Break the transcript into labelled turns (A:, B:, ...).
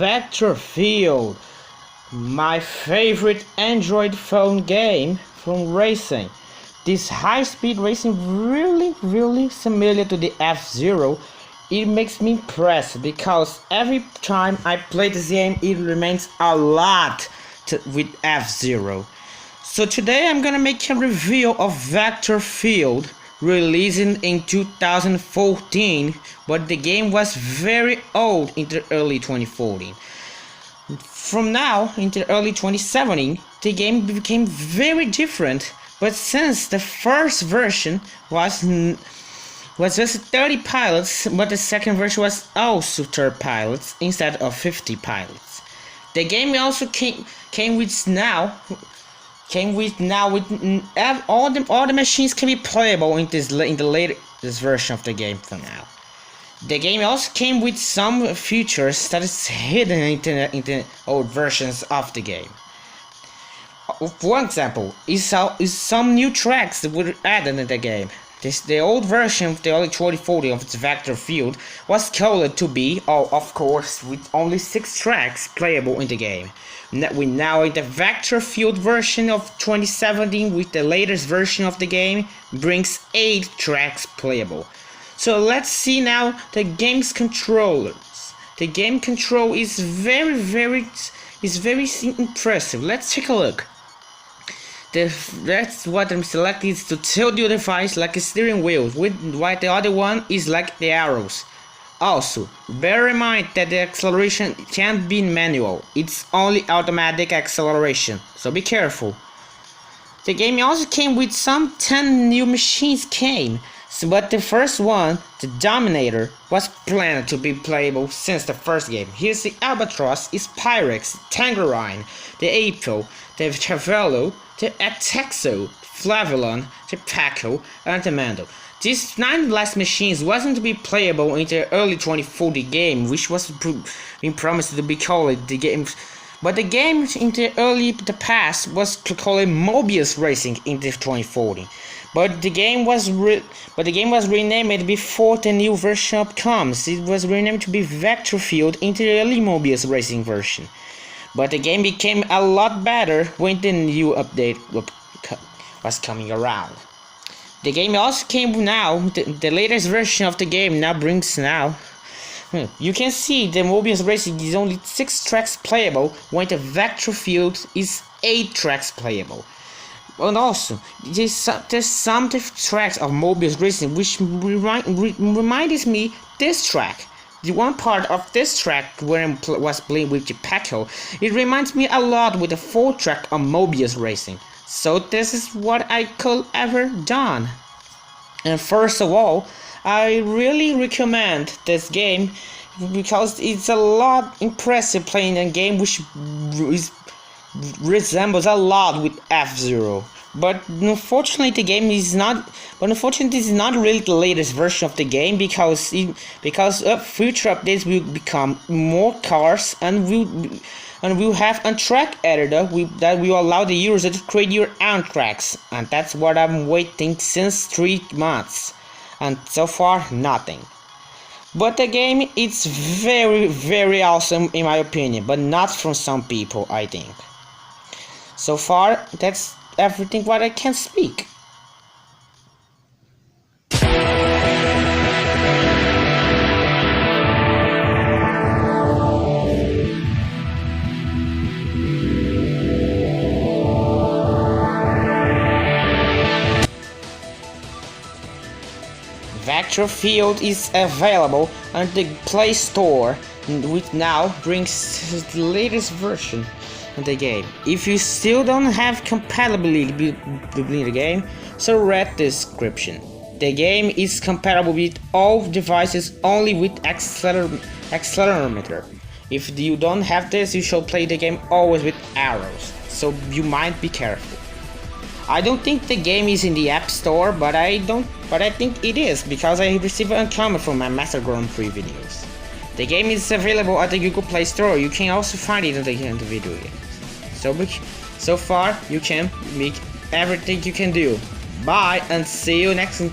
A: Vectorfield, my favorite Android phone game from racing. This high-speed racing really similar to the F-Zero. It makes me impressed because every time I play this game it remains a lot with F-Zero. So today I'm gonna make a review of Vectorfield, releasing in 2014, but the game was very old in the early 2014. From now into early 2017, the game became very different, but since the first version was just 30 pilots, but the second version was also 30 pilots instead of 50 pilots. The game also came with all the machines can be playable in the latest version of the game for now. The game also came with some features that is hidden in the old versions of the game. For example, is some new tracks that were added in the game. The old version of the early 2014 of its Vectorfield was coded to be, of course, with only 6 tracks playable in the game. We now in the Vectorfield version of 2017 with the latest version of the game brings 8 tracks playable. So let's see now the game's controllers. The game control is very impressive. Let's take a look. That's what I'm selecting is to tilt your device like a steering wheel, while the other one is like the arrows. Also, bear in mind that the acceleration can't be manual, it's only automatic acceleration, so be careful. The game also came with some 10 new machines but the first one, the Dominator, was planned to be playable since the first game. Here's the Albatross, is Pyrex, Tangerine, the April, the Chavello, the Atexo, Flavilon, the Paco, and the Mando. These 9 last machines wasn't to be playable in the early 2040 game, which was being promised to be called the game. But the game in the past was called Mobius Racing in the 2040. But the game was renamed before the new version comes. It was renamed to be Vectorfield in the early Mobius Racing version. But the game became a lot better when the new update was coming around. The game also came now. The latest version of the game now brings now. You can see the Mobius Racing is only 6 tracks playable, when the Vectorfield is 8 tracks playable. And also, there's some tracks of Mobius Racing which reminds me this track. The one part of this track where I was playing with the Paco, it reminds me a lot with the 4 track of Mobius Racing. So this is what I could ever done. And first of all, I really recommend this game because it's a lot impressive playing a game which resembles a lot with F-Zero. But unfortunately this is not really the latest version of the game because future updates will become more cars and we'll have a track editor that will allow the user to create your own tracks, and that's what I'm waiting since 3 months, and so far nothing. But the game is very awesome in my opinion, but not from some people, I think. So far that's everything what I can speak. Vectorfield is available on the Play Store, which now brings the latest version of the game. If you still don't have compatibility between the game, so read the description. The game is compatible with all devices only with accelerometer. If you don't have this, you should play the game always with arrows, so you might be careful. I don't think the game is in the App Store, but I think it is because I received a comment from my Master Grand Prix videos. The game is available at the Google Play Store. You can also find it in the video game. So far, you can make everything you can do. Bye and see you next time.